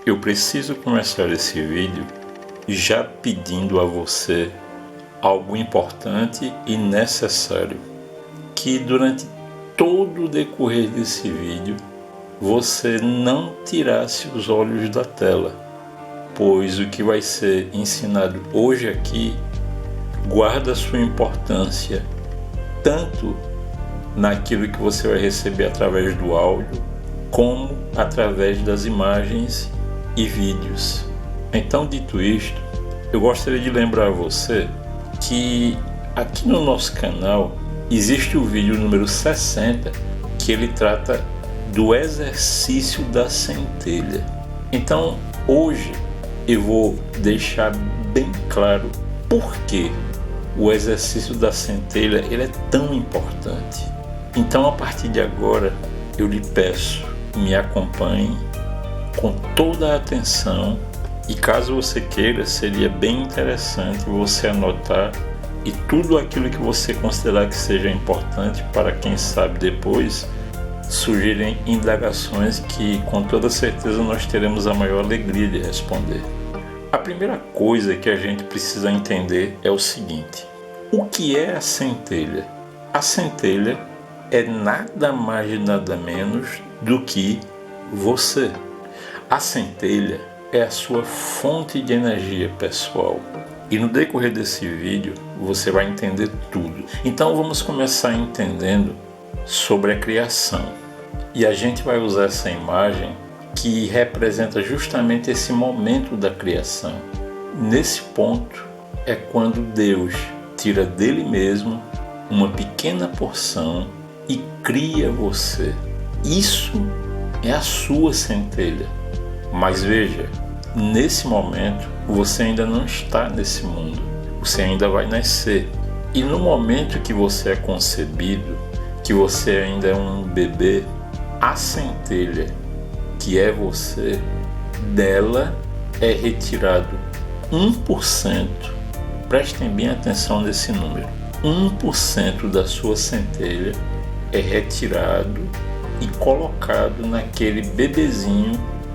Eu preciso começar esse vídeo já pedindo a você algo importante e necessário, que durante todo o decorrer desse vídeo você não tirasse os olhos da tela, pois o que vai ser ensinado hoje aqui guarda sua importância tanto naquilo que você vai receber através do áudio, como através das imagens e vídeos. Então, dito isto, eu gostaria de lembrar a você que aqui no nosso canal existe o vídeo número 60, que ele trata do exercício da centelha. Então, hoje eu vou deixar bem claro por que o exercício da centelha ele é tão importante. Então, a partir de agora, eu lhe peço, me acompanhe com toda a atenção, e caso você queira, seria bem interessante você anotar e tudo aquilo que você considerar que seja importante para quem sabe depois surgirem indagações que com toda certeza nós teremos a maior alegria de responder. A primeira coisa que a gente precisa entender é o seguinte: o que é a centelha? A centelha é nada mais e nada menos do que você. A centelha é a sua fonte de energia pessoal. E no decorrer desse vídeo você vai entender tudo. Então vamos começar entendendo sobre a criação. E a gente vai usar essa imagem que representa justamente esse momento da criação. Nesse ponto é quando Deus tira dele mesmo uma pequena porção e cria você. Isso é a sua centelha. Mas veja, nesse momento você ainda não está nesse mundo, você ainda vai nascer. E no momento que você é concebido, que você ainda é um bebê, a centelha, que é você, dela é retirado 1%, prestem bem atenção nesse número, 1% da sua centelha é retirado e colocado naquele bebezinho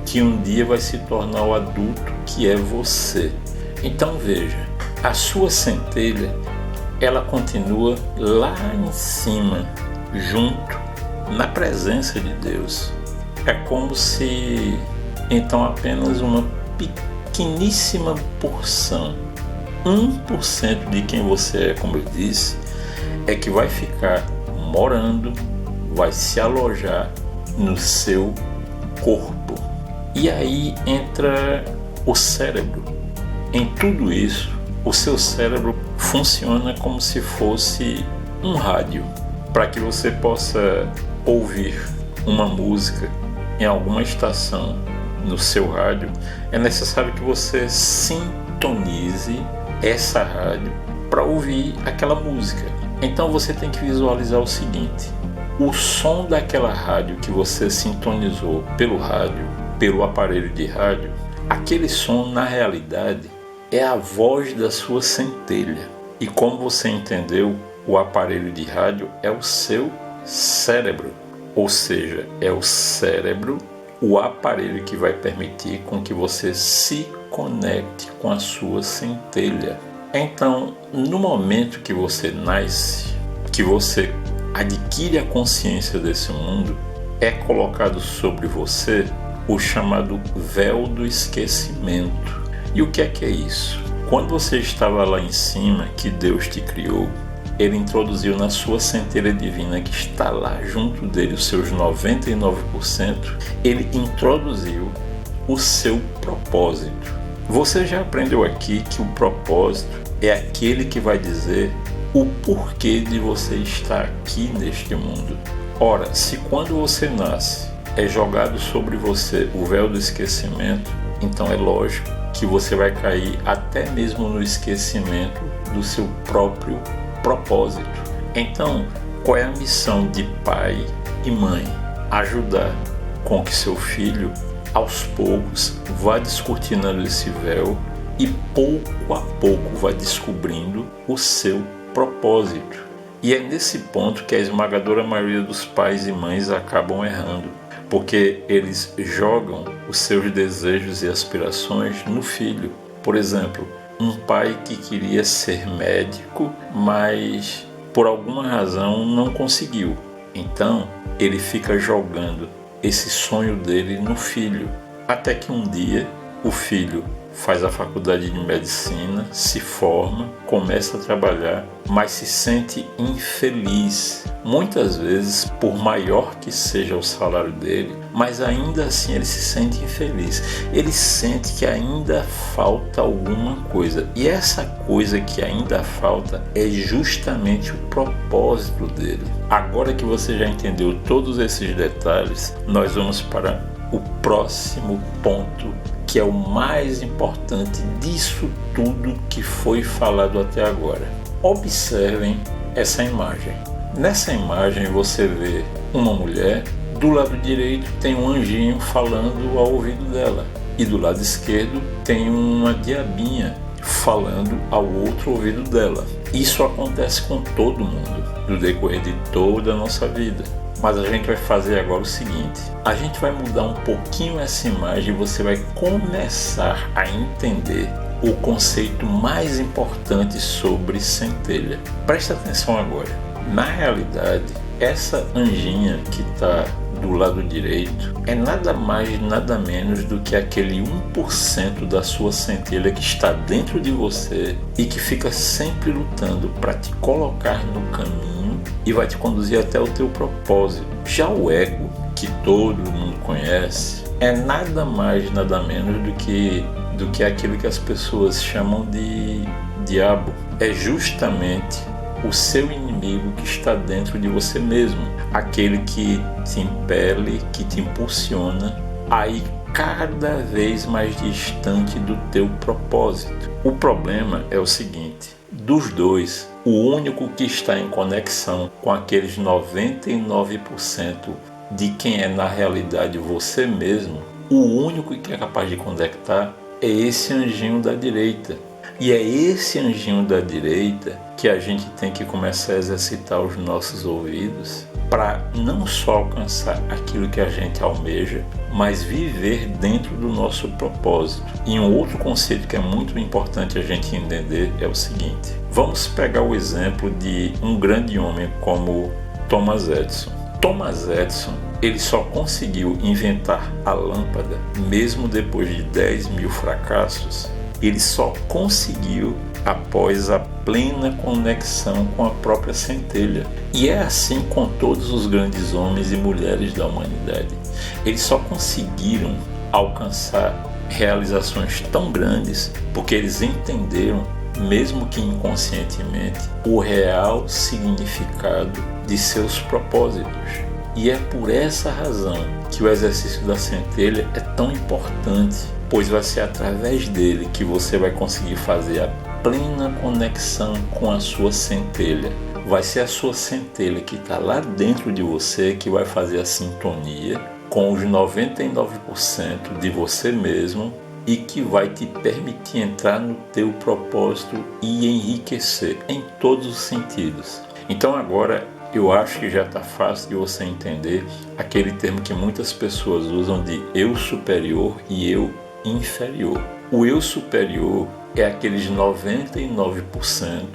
que um dia vai se tornar o adulto que é você. Então veja, a sua centelha, ela continua lá em cima, junto, na presença de Deus. É como se então apenas uma pequeníssima porção, 1% de quem você é, como eu disse, é que vai ficar morando, vai se alojar no seu corpo. E aí entra o cérebro. Em tudo isso, o seu cérebro funciona como se fosse um rádio. Para que você possa ouvir uma música em alguma estação no seu rádio, é necessário que você sintonize essa rádio para ouvir aquela música. Então você tem que visualizar o seguinte: o som daquela rádio que você sintonizou pelo rádio, pelo aparelho de rádio, aquele som na realidade é a voz da sua centelha. E como você entendeu, o aparelho de rádio é o seu cérebro, ou seja, é o cérebro, o aparelho que vai permitir com que você se conecte com a sua centelha. Então, no momento que você nasce, que você adquire a consciência desse mundo, é colocado sobre você o chamado véu do esquecimento. E o que é isso? Quando você estava lá em cima, que Deus te criou, Ele introduziu na sua centelha divina, que está lá junto dele, os seus 99%, Ele introduziu o seu propósito. Você já aprendeu aqui que o propósito é aquele que vai dizer o porquê de você estar aqui neste mundo. Ora, se quando você nasce é jogado sobre você o véu do esquecimento, então é lógico que você vai cair até mesmo no esquecimento do seu próprio propósito. Então, qual é a missão de pai e mãe? Ajudar com que seu filho, aos poucos, vá descortinando esse véu e pouco a pouco vá descobrindo o seu propósito. E é nesse ponto que a esmagadora maioria dos pais e mães acabam errando, porque eles jogam os seus desejos e aspirações no filho. Por exemplo, um pai que queria ser médico, mas por alguma razão não conseguiu. Então, ele fica jogando esse sonho dele no filho, até que um dia o filho faz a faculdade de medicina, se forma, começa a trabalhar, mas se sente infeliz. Muitas vezes, por maior que seja o salário dele, mas ainda assim ele se sente infeliz. Ele sente que ainda falta alguma coisa. E essa coisa que ainda falta é justamente o propósito dele. Agora que você já entendeu todos esses detalhes, nós vamos para o próximo ponto, que é o mais importante disso tudo que foi falado até agora. Observem essa imagem. Nessa imagem você vê uma mulher, do lado direito tem um anjinho falando ao ouvido dela, e do lado esquerdo tem uma diabinha falando ao outro ouvido dela. Isso acontece com todo mundo, no decorrer de toda a nossa vida. Mas a gente vai fazer agora o seguinte, a gente vai mudar um pouquinho essa imagem e você vai começar a entender o conceito mais importante sobre centelha. Presta atenção agora. Na realidade, essa anjinha que está do lado direito é nada mais nada menos do que aquele 1% da sua centelha que está dentro de você e que fica sempre lutando para te colocar no caminho e vai te conduzir até o teu propósito. Já o ego, que todo mundo conhece, é nada mais nada menos do que aquilo que as pessoas chamam de diabo. É justamente o seu inimigo que está dentro de você mesmo, aquele que te impele, que te impulsiona a ir cada vez mais distante do teu propósito. O problema é o seguinte, dos dois, o único que está em conexão com aqueles 99% de quem é na realidade você mesmo, o único que é capaz de conectar é esse anjinho da direita. E é esse anjinho da direita que a gente tem que começar a exercitar os nossos ouvidos para não só alcançar aquilo que a gente almeja, mas viver dentro do nosso propósito. E um outro conceito que é muito importante a gente entender é o seguinte. Vamos pegar o exemplo de um grande homem como Thomas Edison. Thomas Edison, ele só conseguiu inventar a lâmpada, mesmo depois de 10.000 fracassos, ele só conseguiu após a plena conexão com a própria centelha. E é assim com todos os grandes homens e mulheres da humanidade. Eles só conseguiram alcançar realizações tão grandes porque eles entenderam, mesmo que inconscientemente, o real significado de seus propósitos. E é por essa razão que o exercício da centelha é tão importante, pois vai ser através dele que você vai conseguir fazer a plena conexão com a sua centelha. Vai ser a sua centelha que está lá dentro de você que vai fazer a sintonia com os 99% de você mesmo e que vai te permitir entrar no teu propósito e enriquecer em todos os sentidos. Então agora eu acho que já está fácil de você entender aquele termo que muitas pessoas usam de eu superior e eu inferior. O eu superior é aqueles 99%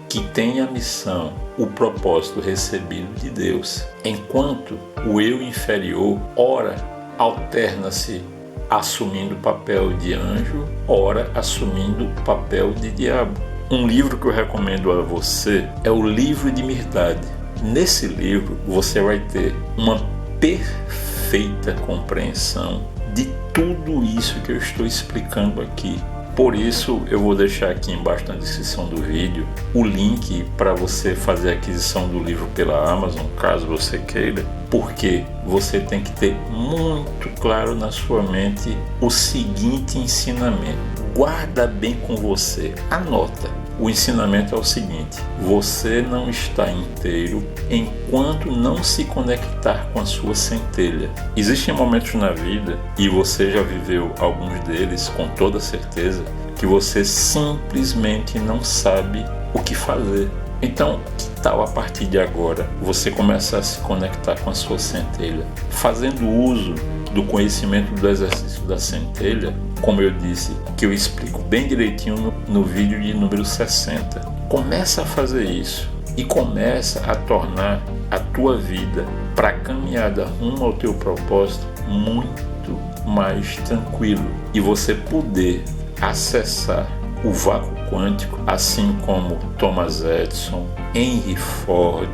que tem a missão, o propósito recebido de Deus, enquanto o eu inferior, ora, alterna-se assumindo o papel de anjo, ora assumindo o papel de diabo. Um livro que eu recomendo a você é o Livro de Mirdade. Nesse livro você vai ter uma perfeita compreensão de tudo isso que eu estou explicando aqui. Por isso eu vou deixar aqui embaixo na descrição do vídeo o link para você fazer a aquisição do livro pela Amazon, caso você queira, porque você tem que ter muito claro na sua mente o seguinte ensinamento. Guarda bem com você, anota. O ensinamento é o seguinte: você não está inteiro enquanto não se conectar com a sua centelha. Existem momentos na vida, e você já viveu alguns deles com toda certeza, que você simplesmente não sabe o que fazer. Então, que tal a partir de agora você começar a se conectar com a sua centelha, fazendo uso do conhecimento do exercício da centelha, como eu disse, que eu explico bem direitinho no vídeo de número 60. Começa a fazer isso e começa a tornar a tua vida para a caminhada rumo ao teu propósito muito mais tranquilo e você poder acessar o vácuo quântico, assim como Thomas Edison, Henry Ford,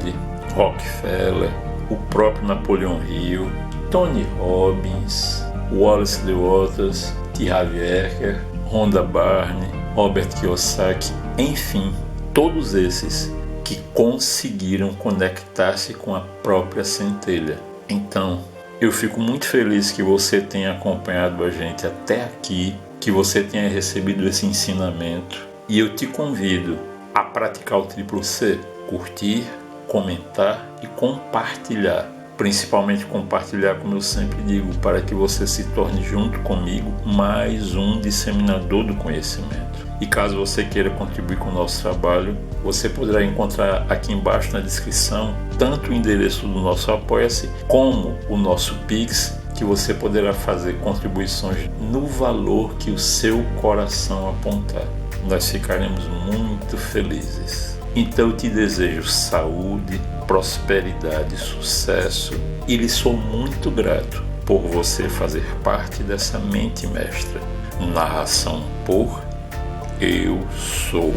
Rockefeller, o próprio Napoleão Hill, Tony Robbins, Wallace D. Wattles, T. Harv Eker, Rhonda Byrne, Robert Kiyosaki, enfim, todos esses que conseguiram conectar-se com a própria centelha. Então, eu fico muito feliz que você tenha acompanhado a gente até aqui, que você tenha recebido esse ensinamento e eu te convido a praticar o triplo C, curtir, comentar e compartilhar. Principalmente compartilhar, como eu sempre digo, para que você se torne junto comigo mais um disseminador do conhecimento. E caso você queira contribuir com o nosso trabalho, você poderá encontrar aqui embaixo na descrição tanto o endereço do nosso Apoia-se como o nosso Pix, que você poderá fazer contribuições no valor que o seu coração apontar. Nós ficaremos muito felizes. Então eu te desejo saúde, prosperidade, sucesso e lhe sou muito grato por você fazer parte dessa mente mestra. Narração por Eu Sou.